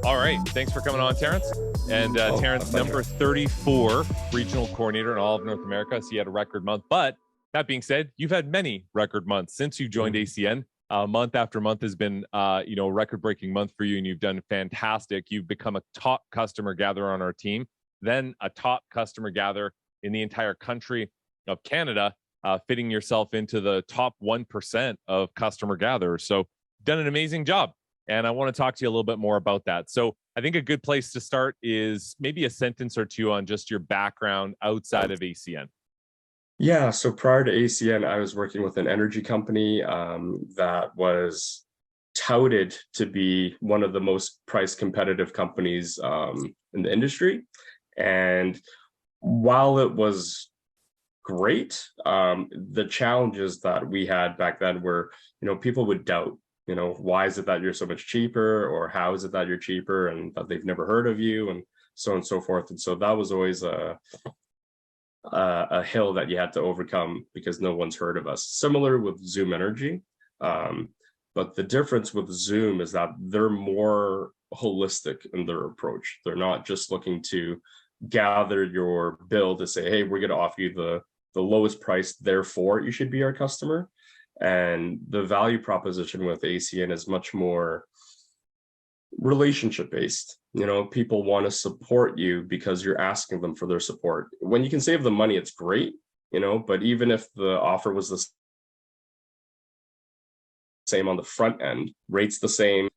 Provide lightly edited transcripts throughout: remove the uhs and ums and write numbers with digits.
All right. Thanks for coming on, Terence. And Terence, number 34 regional coordinator in all of North America. So you had a record month. But that being said, you've had many record months since you joined ACN. Month after month has been, a record-breaking month for you, and you've done fantastic. You've become a top customer gatherer on our team, then a top customer gatherer in the entire country of Canada, fitting yourself into the top 1% of customer gatherers. So done an amazing job. And I want to talk to you a little bit more about that. So I think a good place to start is maybe a sentence or two on just your background outside of ACN. Yeah, so prior to ACN, I was working with an energy company that was touted to be one of the most price competitive companies in the industry. And while it was great, the challenges that we had back then were, people would doubt, why is it that you're so much cheaper, or how is it that you're cheaper, and that they've never heard of you, and so on and so forth. And so that was always a hill that you had to overcome because no one's heard of us. Similar with Zoom Energy, but the difference with Zoom is that they're more holistic in their approach. They're not just looking to gather your bill to say, hey, we're going to offer you the lowest price, therefore you should be our customer. And the value proposition with ACN is much more relationship based. People want to support you because you're asking them for their support. When you can save them money, it's great, but even if the offer was the same on the front end, rates the same,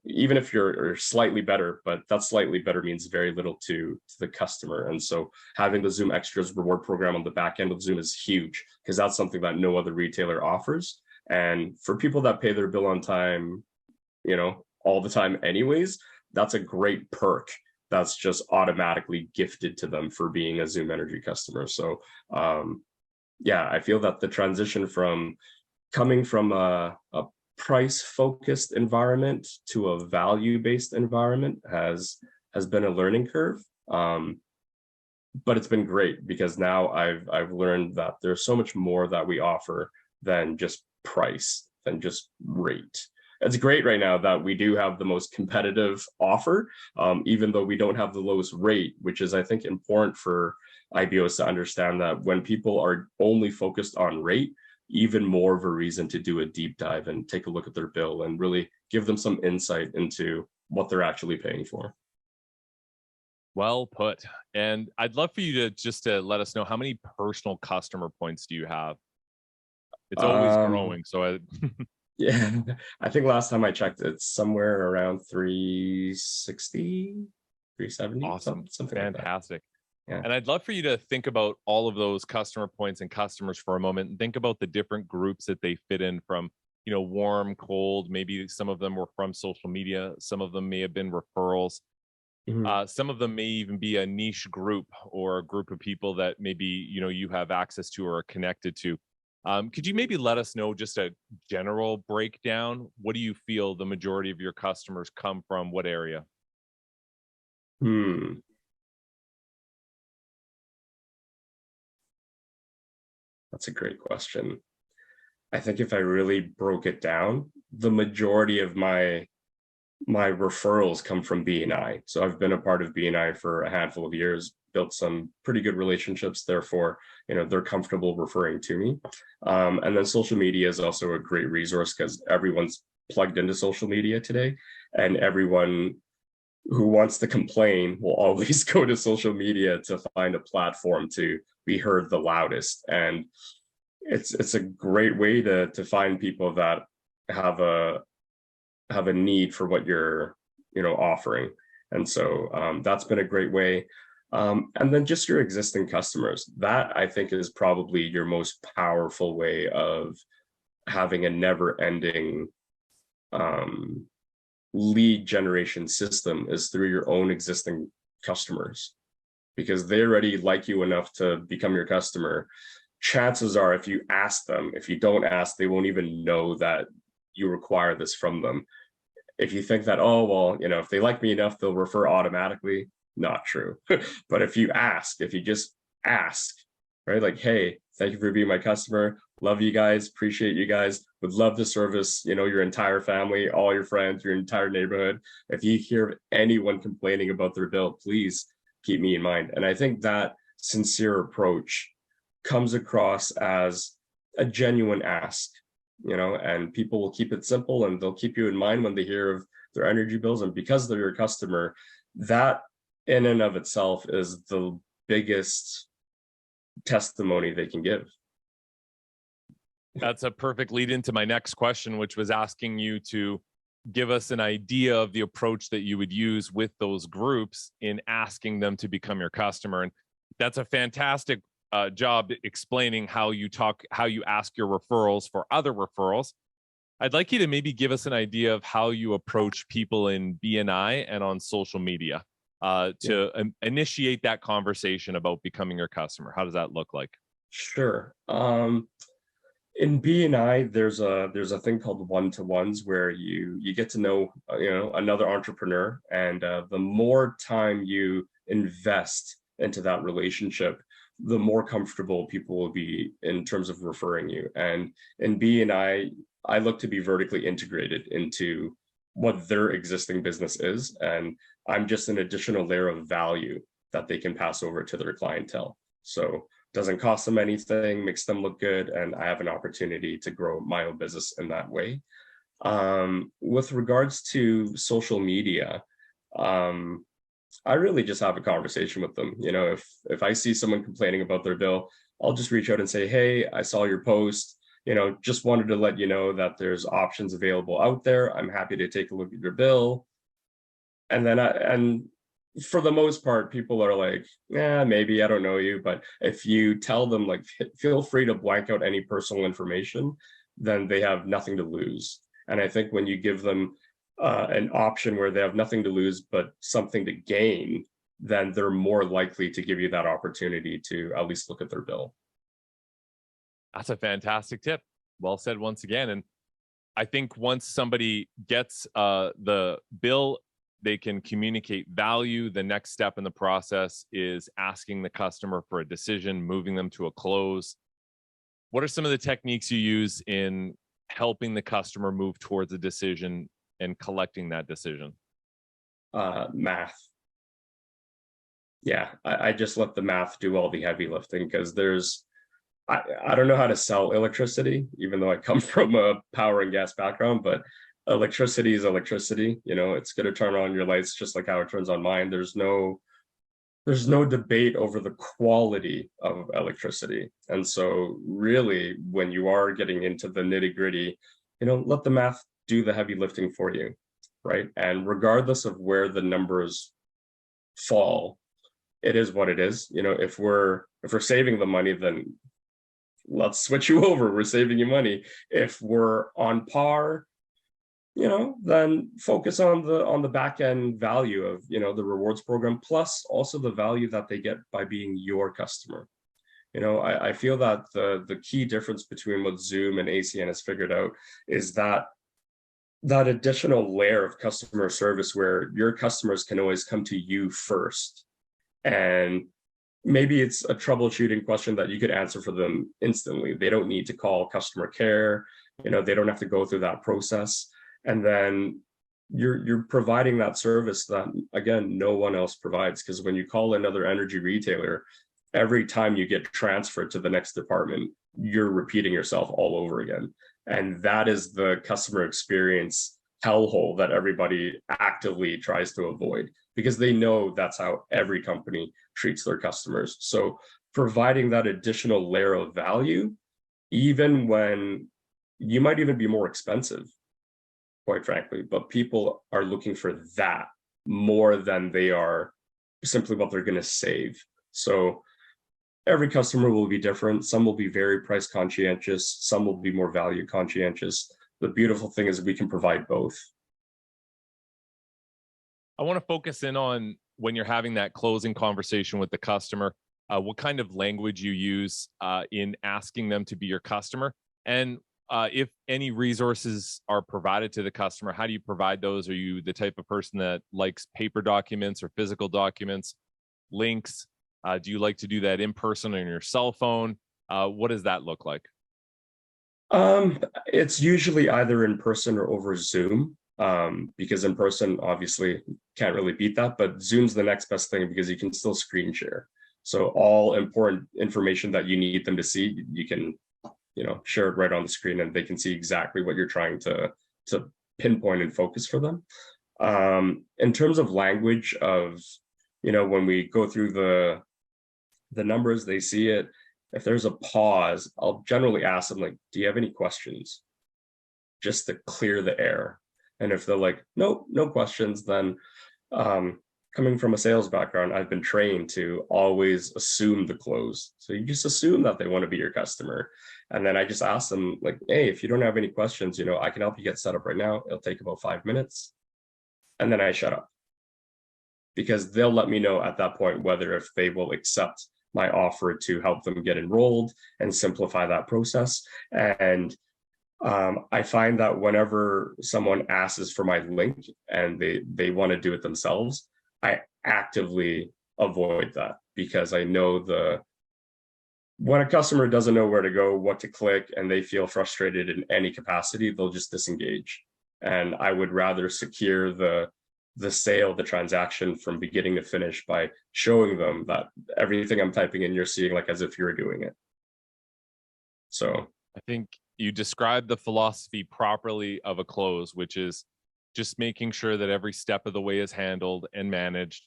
even if you're slightly better, but that slightly better means very little to the customer. And so having the Zoom Extras reward program on the back end of Zoom is huge, because that's something that no other retailer offers. And for people that pay their bill on time, all the time anyways, that's a great perk that's just automatically gifted to them for being a Zoom Energy customer. So I feel that the transition from coming from a price-focused environment to a value-based environment has been a learning curve. But it's been great because now I've learned that there's so much more that we offer than just price, than just rate. It's great right now that we do have the most competitive offer, even though we don't have the lowest rate, which is, I think, important for IBOs to understand that when people are only focused on rate, even more of a reason to do a deep dive and take a look at their bill and really give them some insight into what they're actually paying for. Well put. And I'd love for you to let us know, how many personal customer points do you have? It's always growing. So yeah, I think last time I checked, it's somewhere around 360, 370. Awesome. Something Fantastic. Like that. Yeah. And I'd love for you to think about all of those customer points and customers for a moment, and think about the different groups that they fit in from, warm, cold. Maybe some of them were from social media. Some of them may have been referrals. Some of them may even be a niche group, or a group of people that maybe, you have access to or are connected to. Could you maybe let us know just a general breakdown? What do you feel the majority of your customers come from? What area? That's a great question. I think if I really broke it down, the majority of my referrals come from BNI. So I've been a part of BNI for a handful of years, built some pretty good relationships. Therefore, they're comfortable referring to me. And then social media is also a great resource because everyone's plugged into social media today, and everyone who wants to complain will always go to social media to find a platform to be heard the loudest. And it's a great way to find people that have a need for what you're offering. And so that's been a great way. And then just your existing customers, that I think is probably your most powerful way of having a never-ending lead generation system, is through your own existing customers, because they already like you enough to become your customer. Chances are, if you ask them, if you don't ask, they won't even know that you require this from them. If you think that, oh, well, if they like me enough, they'll refer automatically, not true. But if you just ask, right? Like, hey, thank you for being my customer. Love you guys. Appreciate you guys. Would love to service, your entire family, all your friends, your entire neighborhood. If you hear of anyone complaining about their bill, please keep me in mind. And I think that sincere approach comes across as a genuine ask, and people will keep it simple and they'll keep you in mind when they hear of their energy bills. And because they're your customer, that in and of itself is the biggest testimony they can give. That's a perfect lead into my next question, which was asking you to give us an idea of the approach that you would use with those groups in asking them to become your customer. And that's a fantastic job explaining how you ask your referrals for other referrals. I'd like you to maybe give us an idea of how you approach people in BNI and on social media to initiate that conversation about becoming your customer. How does that look like? Sure. In BNI, there's a thing called one-to-ones where you get to know another entrepreneur, and the more time you invest into that relationship, the more comfortable people will be in terms of referring you. And in BNI, I look to be vertically integrated into what their existing business is, and I'm just an additional layer of value that they can pass over to their clientele. So doesn't cost them anything, makes them look good, and I have an opportunity to grow my own business in that way. With regards to social media, I really just have a conversation with them. If I see someone complaining about their bill, I'll just reach out and say, hey, I saw your post. Just wanted to let you know that there's options available out there. I'm happy to take a look at your bill. And then for the most part, people are like, yeah, maybe, I don't know you. But if you tell them, like, feel free to blank out any personal information, then they have nothing to lose. And I think when you give them an option where they have nothing to lose, but something to gain, then they're more likely to give you that opportunity to at least look at their bill. That's a fantastic tip. Well said once again. And I think once somebody gets the bill, they can communicate value. The next step in the process is asking the customer for a decision, moving them to a close. What are some of the techniques you use in helping the customer move towards a decision and collecting that decision? Math. Yeah, I just let the math do all the heavy lifting, because I don't know how to sell electricity, even though I come from a power and gas background, but electricity is electricity. It's going to turn on your lights just like how it turns on mine. There's no debate over the quality of electricity. And so really, when you are getting into the nitty gritty, let the math do the heavy lifting for you, right? And regardless of where the numbers fall, it is what it is. If we're saving the money, then let's switch you over. We're saving you money. If we're on par, then focus on the back end value of, the rewards program, plus also the value that they get by being your customer. I feel that the key difference between what Zoom and ACN has figured out is that additional layer of customer service where your customers can always come to you first. And maybe it's a troubleshooting question that you could answer for them instantly. They don't need to call customer care. They don't have to go through that process. And then you're providing that service that, again, no one else provides. Because when you call another energy retailer, every time you get transferred to the next department, you're repeating yourself all over again. And that is the customer experience hellhole that everybody actively tries to avoid, because they know that's how every company treats their customers. So providing that additional layer of value, even when you might even be more expensive, quite frankly, but people are looking for that more than they are simply what they're going to save. So every customer will be different. Some will be very price conscientious. Some will be more value conscientious. The beautiful thing is we can provide both. I want to focus in on when you're having that closing conversation with the customer, what kind of language you use in asking them to be your customer, and if any resources are provided to the customer, how do you provide those? Are you the type of person that likes paper documents or physical documents, links? Do you like to do that in person on your cell phone? What does that look like? It's usually either in person or over Zoom. Because in person, obviously, can't really beat that. But Zoom's the next best thing because you can still screen share. So all important information that you need them to see, you can, share it right on the screen, and they can see exactly what you're trying to pinpoint and focus for them. In terms of language of, when we go through the numbers, they see it. If there's a pause, I'll generally ask them, like, do you have any questions? Just to clear the air. And if they're like, nope, no questions, then coming from a sales background, I've been trained to always assume the close. So you just assume that they want to be your customer. And then I just ask them, like, hey, if you don't have any questions, I can help you get set up right now. It'll take about 5 minutes. And then I shut up, because they'll let me know at that point whether if they will accept my offer to help them get enrolled and simplify that process. And I find that whenever someone asks for my link and they want to do it themselves, I actively avoid that, because I know when a customer doesn't know where to go, what to click, and they feel frustrated in any capacity, they'll just disengage. And I would rather secure the sale, the transaction from beginning to finish by showing them that everything I'm typing in, you're seeing like as if you were doing it. So I think you described the philosophy properly of a close, which is just making sure that every step of the way is handled and managed.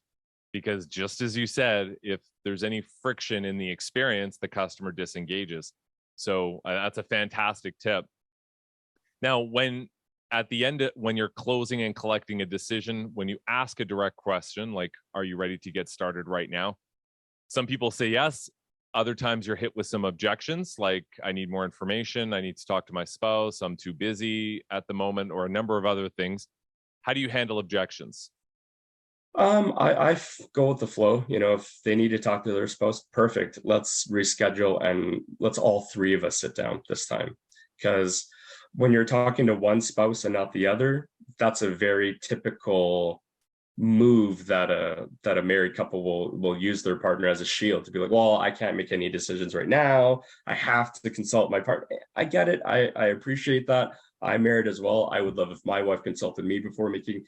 Because just as you said, if there's any friction in the experience, the customer disengages. So that's a fantastic tip. Now, when at the end, when you're closing and collecting a decision, when you ask a direct question, like, are you ready to get started right now? Some people say yes. Other times you're hit with some objections, like, I need more information. I need to talk to my spouse. I'm too busy at the moment, or a number of other things. How do you handle objections? I go with the flow. If they need to talk to their spouse, perfect. Let's reschedule and let's all three of us sit down this time. Because when you're talking to one spouse and not the other, that's a very typical move that a married couple will use their partner as a shield to be like, well, I can't make any decisions right now. I have to consult my partner. I get it. I appreciate that. I'm married as well. I would love if my wife consulted me before making,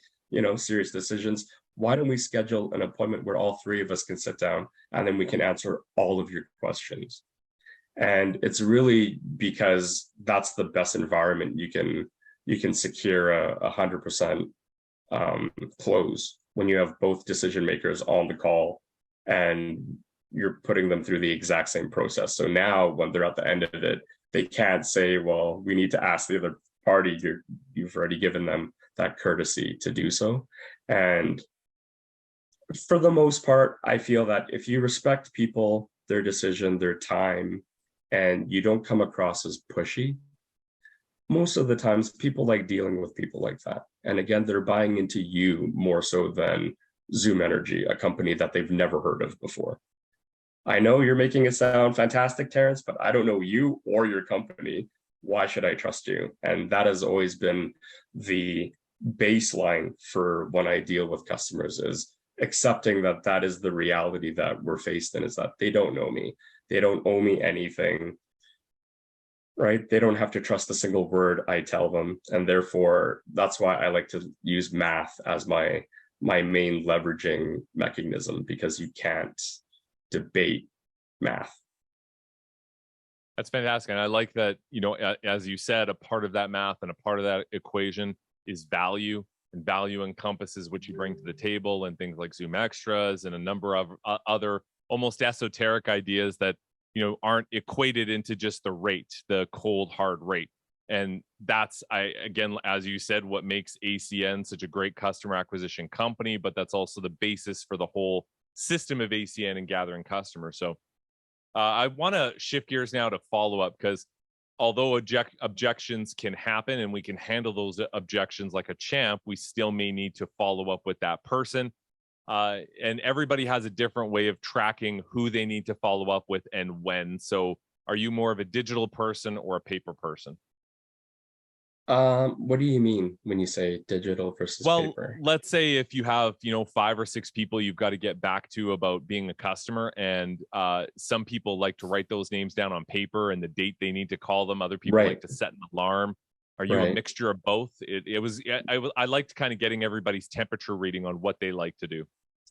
serious decisions. Why don't we schedule an appointment where all three of us can sit down and then we can answer all of your questions? And it's really because that's the best environment you can secure 100% close, when you have both decision makers on the call and you're putting them through the exact same process. So now when they're at the end of it, they can't say, well, we need to ask the other party. You've already given them that courtesy to do so. And for the most part, I feel that if you respect people, their decision, their time, and you don't come across as pushy, most of the times people like dealing with people like that. And again, they're buying into you more so than Zoom Energy, a company that they've never heard of before. I know you're making it sound fantastic, Terence, but I don't know you or your company. Why should I trust you? And that has always been the baseline for when I deal with customers, is accepting that that is the reality that we're faced in, is that they don't know me. They don't owe me anything, right? They don't have to trust a single word I tell them. And therefore, that's why I like to use math as my main leveraging mechanism, because you can't debate math. That's fantastic. And I like that, as you said, a part of that math and a part of that equation is value. And value encompasses what you bring to the table, and things like Zoom extras and a number of other almost esoteric ideas that, aren't equated into just the rate, the cold, hard rate. And that's, again, as you said, what makes ACN such a great customer acquisition company, but that's also the basis for the whole system of ACN and gathering customers. So I want to shift gears now to follow up, because although objections can happen and we can handle those objections like a champ, we still may need to follow up with that person. And everybody has a different way of tracking who they need to follow up with and when. So are you more of a digital person or a paper person? What do you mean when you say digital versus Well, paper? let's say if you have, 5 or 6 people you've got to get back to about being a customer, and some people like to write those names down on paper and the date they need to call them. Other people like Right, to set an alarm. Are you a right. mixture of both? I liked kind of getting everybody's temperature reading on what they like to do.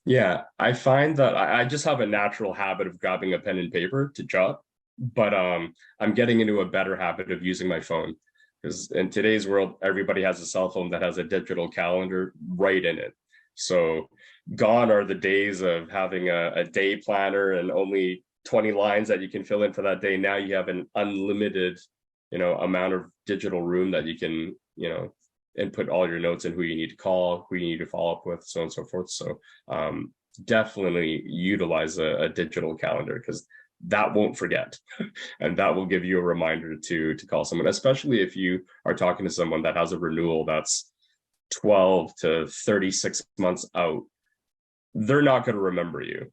Yeah, I find that I just have a natural habit of grabbing a pen and paper to jot, but I'm getting into a better habit of using my phone because in today's world, everybody has a cell phone that has a digital calendar right in it. So gone are the days of having a day planner and only 20 lines that you can fill in for that day. Now you have an unlimited, amount of digital room that you can, input all your notes and who you need to call, who you need to follow up with, so on and so forth. So um, definitely utilize a digital calendar because that won't forget and that will give you a reminder to call someone, especially if you are talking to someone that has a renewal that's 12 to 36 months out. They're not going to remember you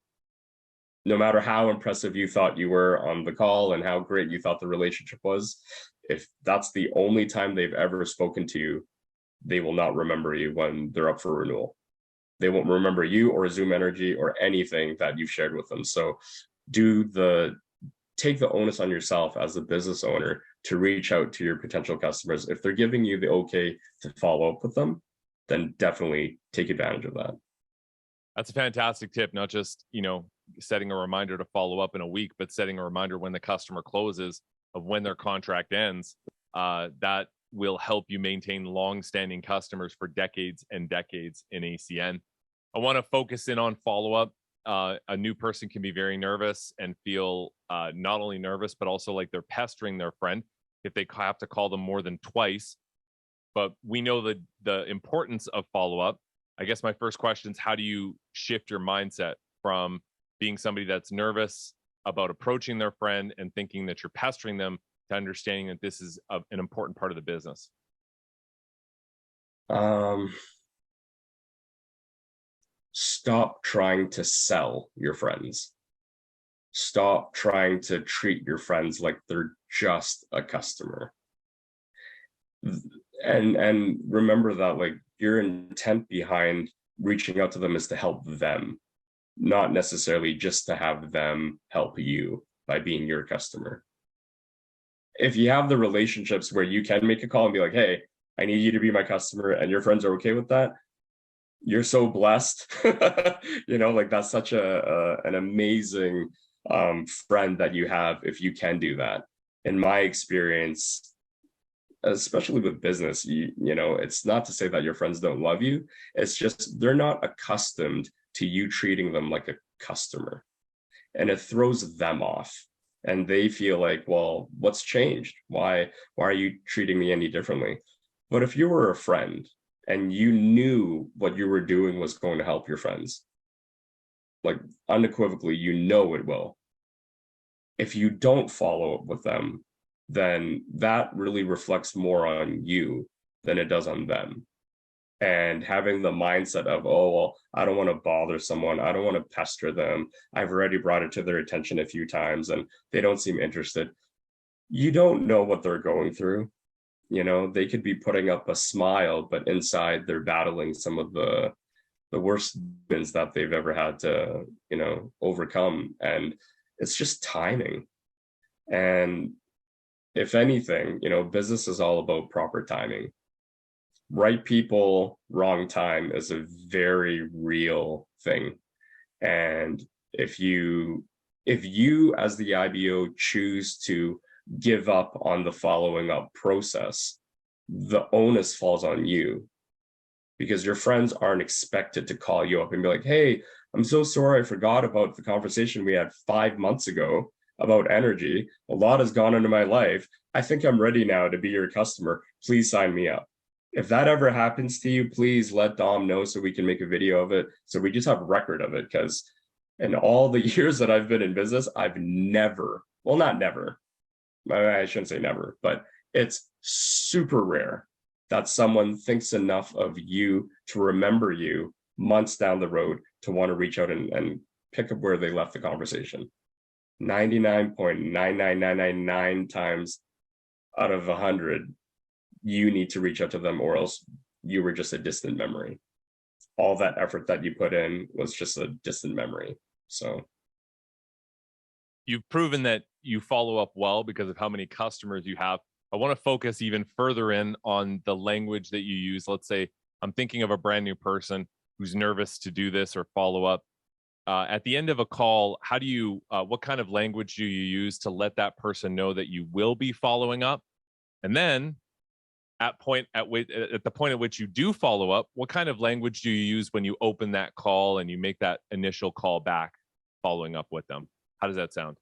no matter how impressive you thought you were on the call and how great you thought the relationship was. If that's the only time they've ever spoken to you, they will not remember you when they're up for renewal. They won't remember you or Zoom Energy or anything that you've shared with them. So take the onus on yourself as a business owner to reach out to your potential customers. If they're giving you the okay to follow up with them, then definitely take advantage of that. That's a fantastic tip. Not just, setting a reminder to follow up in a week, but setting a reminder when the customer closes of when their contract ends. That will help you maintain long-standing customers for decades and decades in ACN. I want to focus in on follow-up. A new person can be very nervous and feel not only nervous, but also like they're pestering their friend if they have to call them more than twice. But we know the importance of follow-up. I guess my first question is, how do you shift your mindset from being somebody that's nervous about approaching their friend and thinking that you're pestering them to understanding that this is an important part of the business? Um, Stop trying to sell your friends. Stop trying to treat your friends like they're just a customer. And remember that like your intent behind reaching out to them is to help them, not necessarily just to have them help you by being your customer. If you have the relationships where you can make a call and be like, hey, I need you to be my customer, and your friends are okay with that, you're so blessed. Like that's such an amazing friend that you have if you can do that. In my experience, especially with business, it's not to say that your friends don't love you. It's just they're not accustomed to you treating them like a customer, and it throws them off. And they feel like, well, what's changed? Why are you treating me any differently? But if you were a friend and you knew what you were doing was going to help your friends, like unequivocally, it will. If you don't follow up with them, then that really reflects more on you than it does on them. And having the mindset of, oh, well, I don't want to bother someone. I don't want to pester them. I've already brought it to their attention a few times and they don't seem interested. You don't know what they're going through. They could be putting up a smile, but inside they're battling some of the worst things that they've ever had to, overcome. And it's just timing. And if anything, business is all about proper timing. Right people, wrong time is a very real thing. And if you as the IBO choose to give up on the following up process, the onus falls on you because your friends aren't expected to call you up and be like, hey, I'm so sorry I forgot about the conversation we had 5 months ago about energy. A lot has gone into my life. I think I'm ready now to be your customer. Please sign me up. If that ever happens to you, please let Dom know so we can make a video of it. So we just have record of it. Because in all the years that I've been in business, I've never, well, not never, I shouldn't say never, but it's super rare that someone thinks enough of you to remember you months down the road to want to reach out and pick up where they left the conversation. 99.99999 times out of 100, you need to reach out to them, or else you were just a distant memory. All that effort that you put in was just a distant memory. So you've proven that you follow up well because of how many customers you have. I want to focus even further in on the language that you use. Let's say I'm thinking of a brand new person who's nervous to do this or follow up. At the end of a call, how do you, what kind of language do you use to let that person know that you will be following up? And then at the point at which you do follow up, what kind of language do you use when you open that call and you make that initial call back following up with them? How does that sound?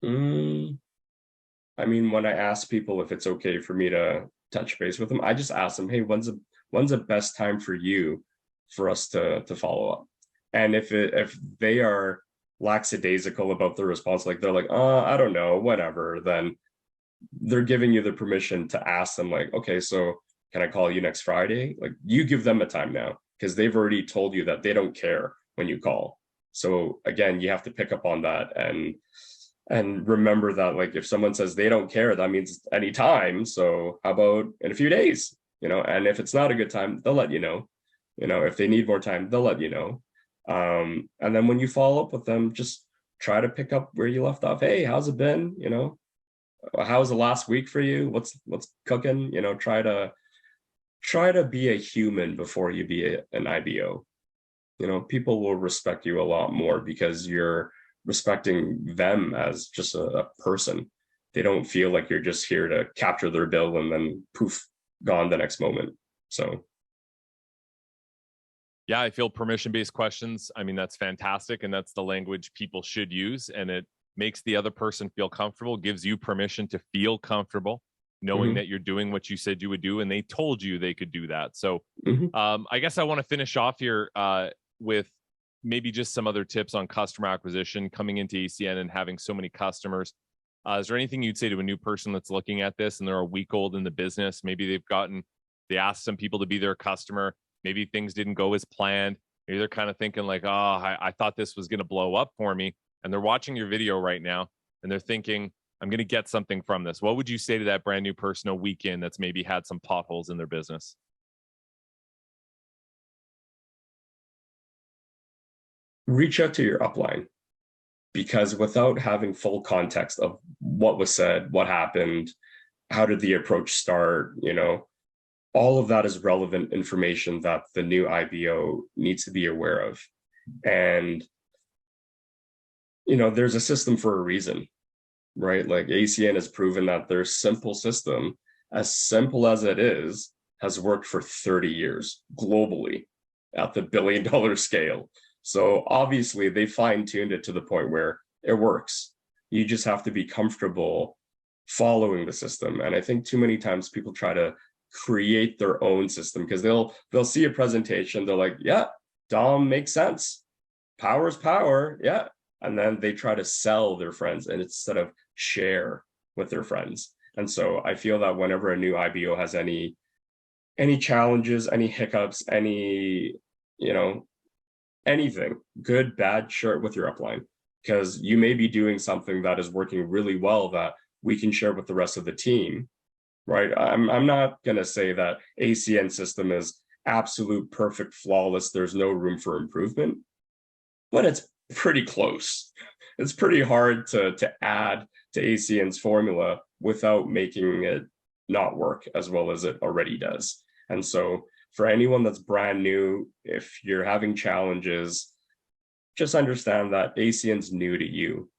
I mean, when I ask people if it's okay for me to touch base with them, I just ask them, hey, when's the best time for you for us to follow up? And if they are lackadaisical about the response, like they're like, oh, I don't know, whatever, then they're giving you the permission to ask them, like, okay, so can I call you next Friday? Like, you give them a time now, because they've already told you that they don't care when you call. So again, you have to pick up on that and remember that, like, if someone says they don't care, that means anytime. So how about in a few days? And if it's not a good time, they'll let you know. If they need more time, they'll let you know. And then when you follow up with them, just try to pick up where you left off. Hey, how's it been? How's the last week for you? What's cooking? Try to be a human before you be an IBO. People will respect you a lot more because you're respecting them as just a person. They don't feel like you're just here to capture their bill and then poof, gone the next moment. So yeah, I feel permission-based questions, I mean, that's fantastic, and that's the language people should use, and it makes the other person feel comfortable, gives you permission to feel comfortable, knowing that you're doing what you said you would do, and they told you they could do that. So I guess I want to finish off here with maybe just some other tips on customer acquisition coming into ACN and having so many customers. Is there anything you'd say to a new person that's looking at this and they're a week old in the business? Maybe they asked some people to be their customer. Maybe things didn't go as planned. Maybe they're kind of thinking like, oh, I thought this was going to blow up for me. And they're watching your video right now and they're thinking, I'm going to get something from this. What would you say to that brand new person a week in that's maybe had some potholes in their business? Reach out to your upline, because without having full context of what was said, what happened, how did the approach start, all of that is relevant information that the new IBO needs to be aware of. And, there's a system for a reason, right? Like ACN has proven that their simple system, as simple as it is, has worked for 30 years globally at the billion-dollar scale. So obviously they fine-tuned it to the point where it works. You just have to be comfortable following the system. And I think too many times people try to create their own system because they'll see a presentation, they're like, yeah, Dom makes sense. Power's power, yeah. And then they try to sell their friends and instead of share with their friends. And so I feel that whenever a new IBO has any challenges, any hiccups, anything, good, bad, share it with your upline, because you may be doing something that is working really well that we can share with the rest of the team, right? I'm not going to say that ACN system is absolute, perfect, flawless. There's no room for improvement, but it's pretty close. It's pretty hard to add to ACN's formula without making it not work as well as it already does. And so for anyone that's brand new, if you're having challenges, just understand that ACN's new to you.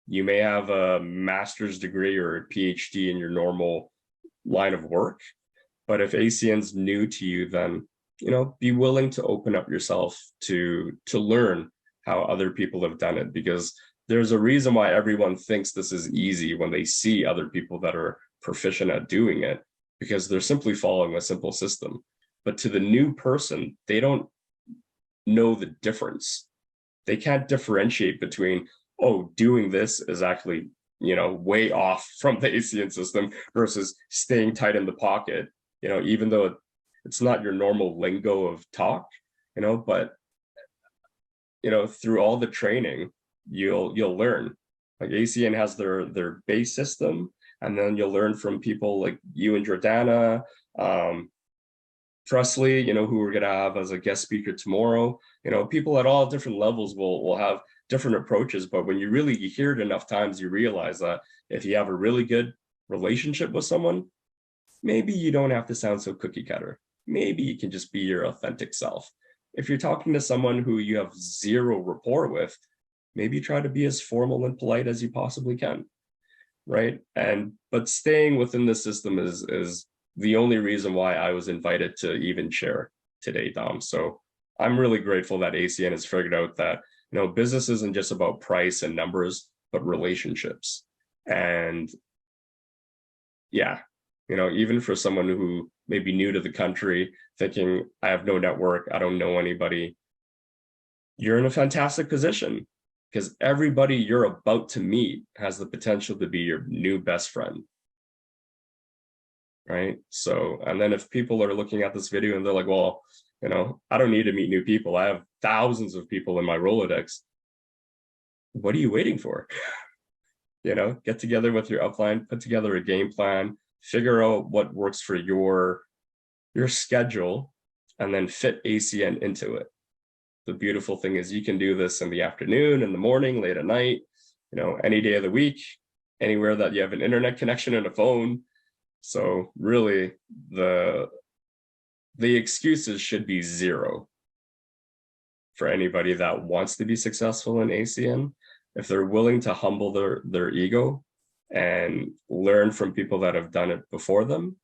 You may have a master's degree or a PhD in your normal line of work, but if ACN's new to you, then be willing to open up yourself to learn how other people have done it, because there's a reason why everyone thinks this is easy when they see other people that are proficient at doing it, because they're simply following a simple system. But to the new person, they don't know the difference. They can't differentiate between, doing this is actually, way off from the ACN system versus staying tight in the pocket, even though it's not your normal lingo of talk, but, through all the training, you'll learn. Like ACN has their base system, and then you'll learn from people like you and Jordana, Presley, who we're going to have as a guest speaker tomorrow. People at all different levels will have different approaches, but when you hear it enough times, you realize that if you have a really good relationship with someone, maybe you don't have to sound so cookie cutter. Maybe you can just be your authentic self. If you're talking to someone who you have zero rapport with, maybe try to be as formal and polite as you possibly can, right? But staying within the system is the only reason why I was invited to even share today, Dom. So I'm really grateful that ACN has figured out that, business isn't just about price and numbers, but relationships. And yeah, even for someone who may be new to the country, thinking, I have no network, I don't know anybody, you're in a fantastic position, because everybody you're about to meet has the potential to be your new best friend. Right? So, and then if people are looking at this video and they're like, well, I don't need to meet new people, I have thousands of people in my Rolodex. What are you waiting for? Get together with your upline, put together a game plan, figure out what works for your schedule, and then fit ACN into it. The beautiful thing is you can do this in the afternoon, in the morning, late at night, any day of the week, anywhere that you have an internet connection and a phone. So really, the excuses should be zero for anybody that wants to be successful in ACN. If they're willing to humble their ego and learn from people that have done it before them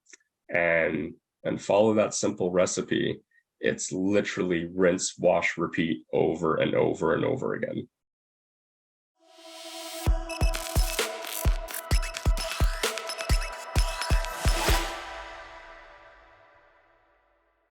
and follow that simple recipe, it's literally rinse, wash, repeat over and over and over again.